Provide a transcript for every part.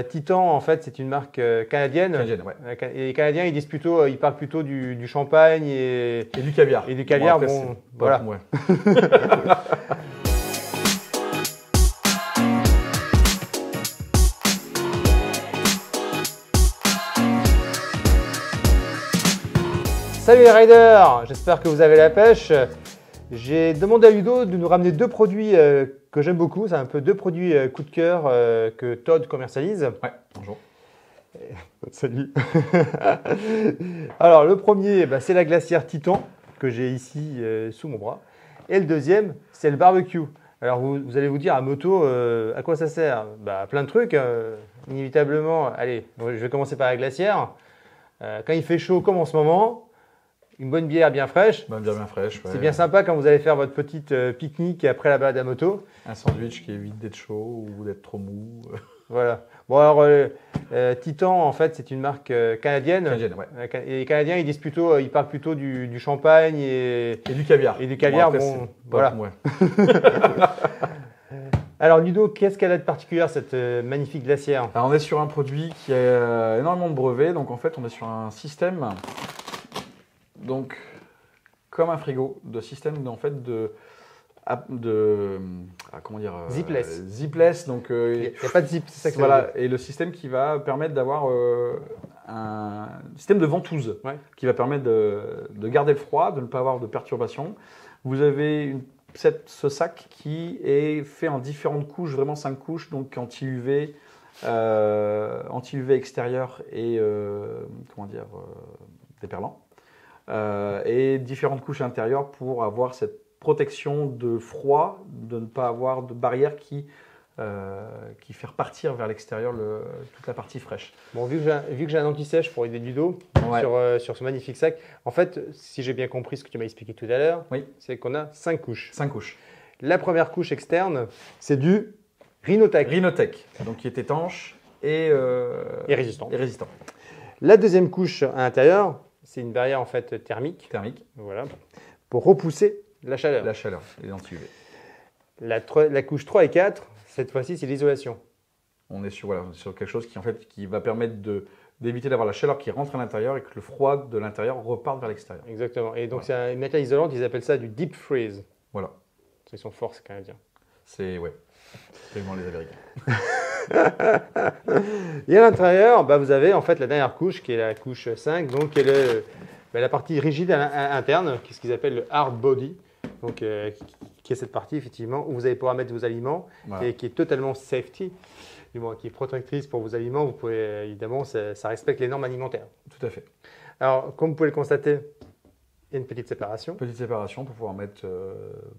Titan, en fait, c'est une marque canadienne. Canadienne, ouais. Et les Canadiens, ils parlent plutôt du champagne et du caviar. Et du caviar, après, bon, voilà. Ouais. Salut les riders, j'espère que vous avez la pêche. J'ai demandé à Ludo de nous ramener deux produits que j'aime beaucoup. C'est un peu deux produits coup de cœur que Todd commercialise. Ouais, bonjour. Salut. Alors le premier, c'est la glacière Titan que j'ai ici sous mon bras. Et le deuxième, c'est le barbecue. Alors vous allez vous dire à moto, à quoi ça sert? Plein de trucs, inévitablement. Allez, je vais commencer par la glacière. Quand il fait chaud comme en ce moment, une bonne bière bien fraîche. Bonne bière bien fraîche, ouais. C'est bien sympa quand vous allez faire votre petite pique-nique après la balade à moto. Un sandwich qui évite d'être chaud ou d'être trop mou. Voilà. Bon alors, Titan, en fait, c'est une marque canadienne. Canadienne, ouais. Et les Canadiens, ils parlent plutôt du champagne et du caviar. Et du caviar, bon, voilà. Ouais. Alors Ludo, qu'est-ce qu'elle a de particulier cette magnifique glacière? Alors, on est sur un produit qui a énormément de brevets. Donc en fait, on est sur un système, donc comme un frigo, de système en fait comment dire, zipless. Zipless. Donc il n'y a pas de zip, c'est ça que voilà. Et le système qui va permettre d'avoir un système de ventouse, ouais, qui va permettre de garder le froid, de ne pas avoir de perturbation. Vous avez ce sac qui est fait en différentes couches, vraiment 5 couches, donc anti-UV, anti-UV extérieur et comment dire, déperlant, et différentes couches intérieures pour avoir cette protection de froid, de ne pas avoir de barrière qui fait repartir vers l'extérieur toute la partie fraîche. Bon, vu que j'ai un anti-sèche pour aider Ludo, ouais, sur ce magnifique sac, en fait, si j'ai bien compris ce que tu m'as expliqué tout à l'heure, oui, c'est qu'on a 5 couches. 5 couches. La première couche externe, c'est du Rhinotech. Rhinotech, donc qui est étanche et résistant. La deuxième couche à l'intérieur, c'est une barrière en fait thermique. Voilà, pour repousser la chaleur. La chaleur et l'anti-UV. La couche 3 et 4, cette fois-ci, c'est l'isolation. On est sur quelque chose qui va permettre d'éviter d'avoir la chaleur qui rentre à l'intérieur et que le froid de l'intérieur reparte vers l'extérieur. Exactement. Et donc, c'est une matière isolante, ils appellent ça du deep freeze. Voilà. Ils sont forts, ces Canadiens. C'est tellement les Américains. Et à l'intérieur, vous avez en fait la dernière couche, qui est la couche 5, donc qui est la partie rigide interne, qui est ce qu'ils appellent le hard body. Donc, qui est cette partie, effectivement, où vous allez pouvoir mettre vos aliments, voilà, et qui est totalement safety, du moins qui est protectrice pour vos aliments. Vous pouvez, évidemment, ça respecte les normes alimentaires. Tout à fait. Alors, comme vous pouvez le constater, il y a une petite séparation. Petite séparation pour pouvoir mettre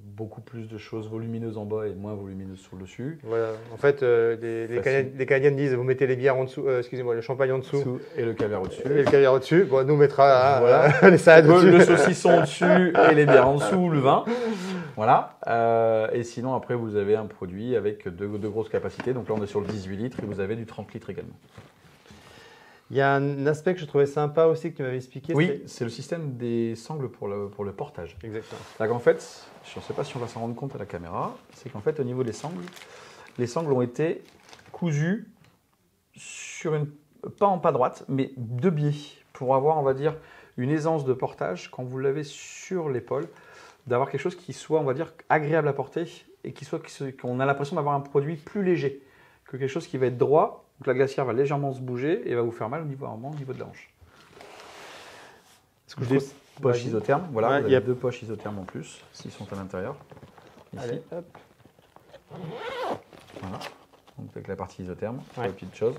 beaucoup plus de choses volumineuses en bas et moins volumineuses sur le dessus. Voilà. En fait, les Canadiens disent vous mettez les bières en dessous, le champagne en dessous. Et le caviar au-dessus. Et le caviar au-dessus. Bon, nous on mettra voilà, les salades au-dessus. Le saucisson au-dessus et les bières en dessous, le vin. Voilà. Et sinon, après, vous avez un produit avec de grosses capacités. Donc là, on est sur le 18 litres et vous avez du 30 litres également. Il y a un aspect que je trouvais sympa aussi que tu m'avais expliqué. Oui, c'est le système des sangles pour le portage. Exactement. C'est qu'en fait, je ne sais pas si on va s'en rendre compte à la caméra, c'est qu'en fait, au niveau des sangles, les sangles ont été cousues sur pas en pas droite, mais de biais, pour avoir, on va dire, une aisance de portage quand vous l'avez sur l'épaule, d'avoir quelque chose qui soit, on va dire, agréable à porter et qu'on a l'impression d'avoir un produit plus léger que quelque chose qui va être droit. Donc la glacière va légèrement se bouger et va vous faire mal au niveau de la hanche. Est-ce que des poches isothermes, voilà, ouais, vous avez 2 poches isothermes en plus, s'ils sont à l'intérieur. Ici. Allez, hop. Voilà, donc avec la partie isotherme, ouais, la petite chose.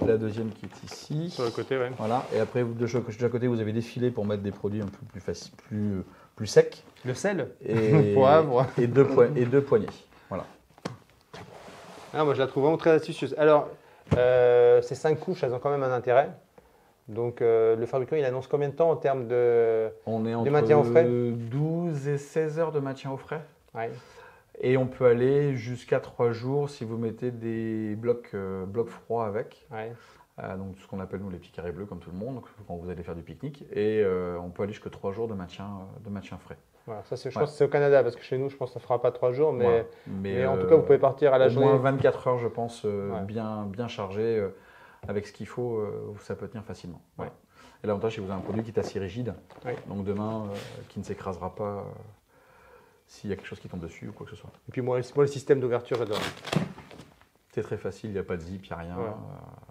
La deuxième qui est ici. Sur le côté, ouais. Voilà, et après de chaque côté, vous avez des filets pour mettre des produits un peu plus faciles, plus secs. Le sel, et poivre. Et deux poignées. Voilà. Ah, moi, je la trouve vraiment très astucieuse. Alors, ces 5 couches, elles ont quand même un intérêt. Donc, le fabricant, il annonce combien de temps en termes de maintien au frais? 12 et 16 heures de maintien au frais. Ouais. Et on peut aller jusqu'à 3 jours si vous mettez des blocs froids avec. Ouais. Donc, ce qu'on appelle, nous, les petits carrés bleus, comme tout le monde, quand vous allez faire du pique-nique. Et on peut aller jusqu'à 3 jours de maintien frais. Voilà, ça, je Ouais. pense que c'est au Canada, parce que chez nous, je pense que ça ne fera pas 3 jours, mais, Voilà. mais en tout cas, vous pouvez partir à la au moins journée. 24 heures, je pense, Ouais. bien chargé, avec ce qu'il faut, ça peut tenir facilement. Ouais. Ouais. Et l'avantage, c'est que vous avez un produit qui est assez rigide, Ouais. donc demain, qui ne s'écrasera pas s'il y a quelque chose qui tombe dessus ou quoi que ce soit. Et puis moi le système d'ouverture, j'adore. C'est très facile, il n'y a pas de zip, il n'y a rien. Ouais.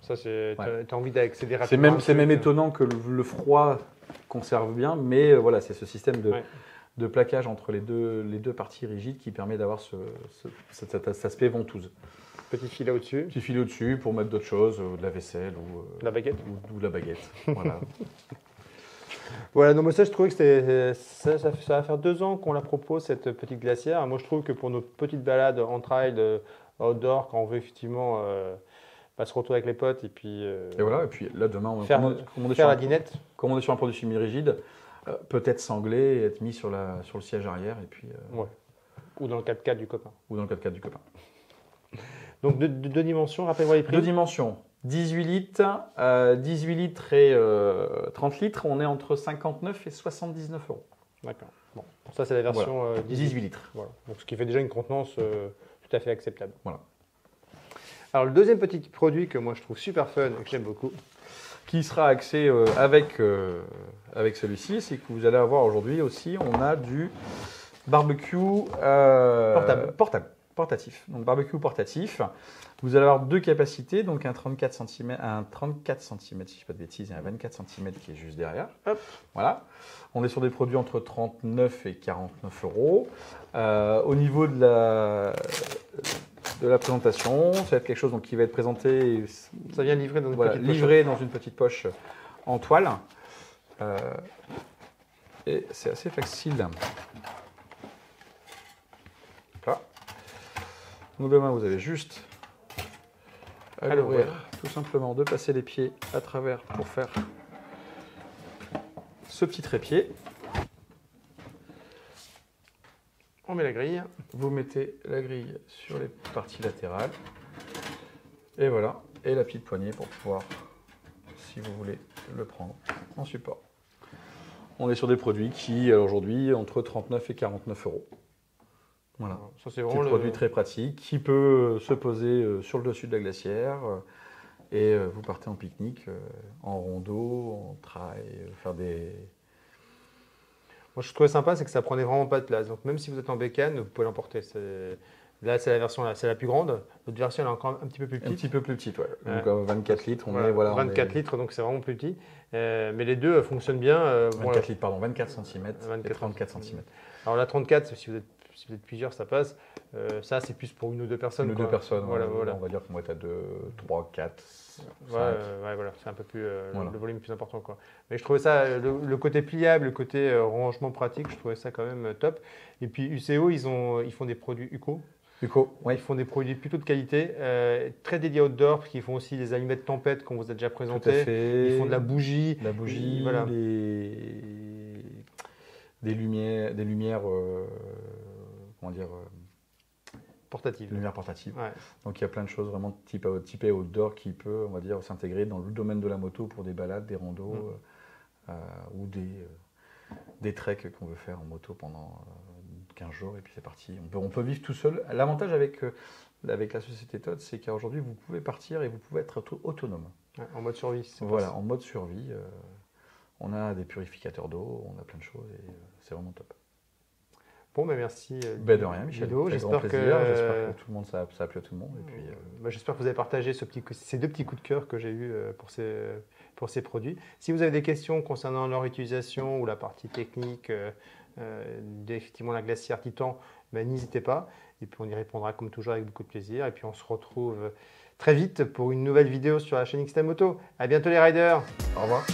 Ça, c'est, Ouais. tu as envie d'accéder C'est rapidement. même, c'est même étonnant que le froid conserve bien, mais voilà, c'est ce système Ouais. de plaquage entre les deux parties rigides qui permet d'avoir cet aspect ventouse. Petit filet au-dessus, Petit filet au-dessus pour mettre d'autres choses, de la vaisselle la baguette. ou de la baguette. Voilà. Voilà, non, mais ça, je trouvais que ça va faire 2 ans qu'on la propose, cette petite glacière. Moi, je trouve que pour nos petites balades en trail, outdoor, quand on veut effectivement se retrouver avec les potes et puis Et voilà, et puis là demain, faire, comme on est faire sur la un- dinette. comme on est sur un produit semi-rigide, peut-être sangler et être mis sur le siège arrière et puis, Ouais. Ou dans le 4x4 du copain. ou dans le 4x4 du copain. Donc, deux dimensions, rappelez-moi les prix. 2 dimensions, 18 litres et 30 litres, on est entre 59 et 79 euros. D'accord. Bon, ça, c'est la version 18 litres. Voilà. Donc, ce qui fait déjà une contenance tout à fait acceptable. Voilà. Alors, le deuxième petit produit que moi, je trouve super fun et que j'aime beaucoup, Qui sera axé avec celui-ci, c'est que vous allez avoir aujourd'hui aussi, on a du barbecue portatif. Donc barbecue portatif. Vous allez avoir 2 capacités, donc un 34 cm, si je ne dis pas de bêtises, et un 24 cm qui est juste derrière. Hop. Voilà. On est sur des produits entre 39 et 49 euros. Au niveau de la présentation, ça va être quelque chose donc, qui va être présenté ça vient livré dans une voilà, petite pochette. livré dans une petite poche en toile. Et c'est assez facile. Voilà. Donc demain, vous avez juste à l'ouvrir, tout simplement de passer les pieds à travers pour faire ce petit trépied. On met la grille. Vous mettez la grille sur les parties latérales. Et voilà. Et la petite poignée pour pouvoir, si vous voulez, le prendre en support. On est sur des produits qui, aujourd'hui, entre 39 et 49 euros. Voilà. Ça, c'est C'est vraiment un produit très pratique qui peut se poser sur le dessus de la glacière et vous partez en pique-nique, en rando, en trail, faire des... Moi, je trouvais sympa, c'est que ça prenait vraiment pas de place. Donc, même si vous êtes en bécane, vous pouvez l'emporter. Là, c'est la version, c'est la plus grande. L'autre version, elle est encore un petit peu plus Un petite. petit peu plus petite, ouais. Ouais. Donc 24 litres, on Voilà, est... Voilà, 24 litres, donc c'est vraiment plus petit. Mais les deux fonctionnent bien. 24 litres, pardon, 24 cm et 24 34 cm. Alors, la 34, si vous êtes plusieurs, ça passe. Ça, c'est plus pour une ou deux personnes. Une ou quoi. deux personnes, Voilà, ouais, voilà. on va dire qu'on va être à 2, 3, 4, 5. Ouais, voilà, c'est un peu plus Voilà. le volume est plus important quoi. Mais je trouvais ça le côté pliable, le côté rangement pratique, je trouvais ça quand même top. Et puis UCO, ils font des produits UCO. Hugo, Ils font des produits plutôt de qualité, très dédiés outdoor, parce qu'ils font aussi des allumettes tempête qu'on vous a déjà tout à présenté. fait. Ils font de la bougie. La bougie, Voilà. des lumières, comment dire, Portative. des lumières portatives. Ouais. Donc il y a plein de choses vraiment typées outdoor qui peut, on va dire, s'intégrer dans le domaine de la moto pour des balades, des randos ou des treks qu'on veut faire en moto pendant 15 jours et puis c'est parti. On peut vivre tout seul. L'avantage avec la société Todd, c'est qu'aujourd'hui vous pouvez partir et vous pouvez être autonome. Ouais, en mode survie. c'est Voilà, pas- en mode survie. On a des purificateurs d'eau, on a plein de choses et c'est vraiment top. Bon, ben merci. De rien, Michel. Ludo. Avec grand J'espère plaisir. que, J'espère que tout le monde, ça a plu à tout le monde. Et puis, j'espère que vous avez partagé ces 2 petits coups de cœur que j'ai eus pour ces produits. Si vous avez des questions concernant leur utilisation ou la partie technique d'effectivement la glacière Titan, ben, n'hésitez pas. Et puis on y répondra comme toujours avec beaucoup de plaisir. Et puis on se retrouve très vite pour une nouvelle vidéo sur la chaîne XT Moto. À bientôt les riders. au revoir.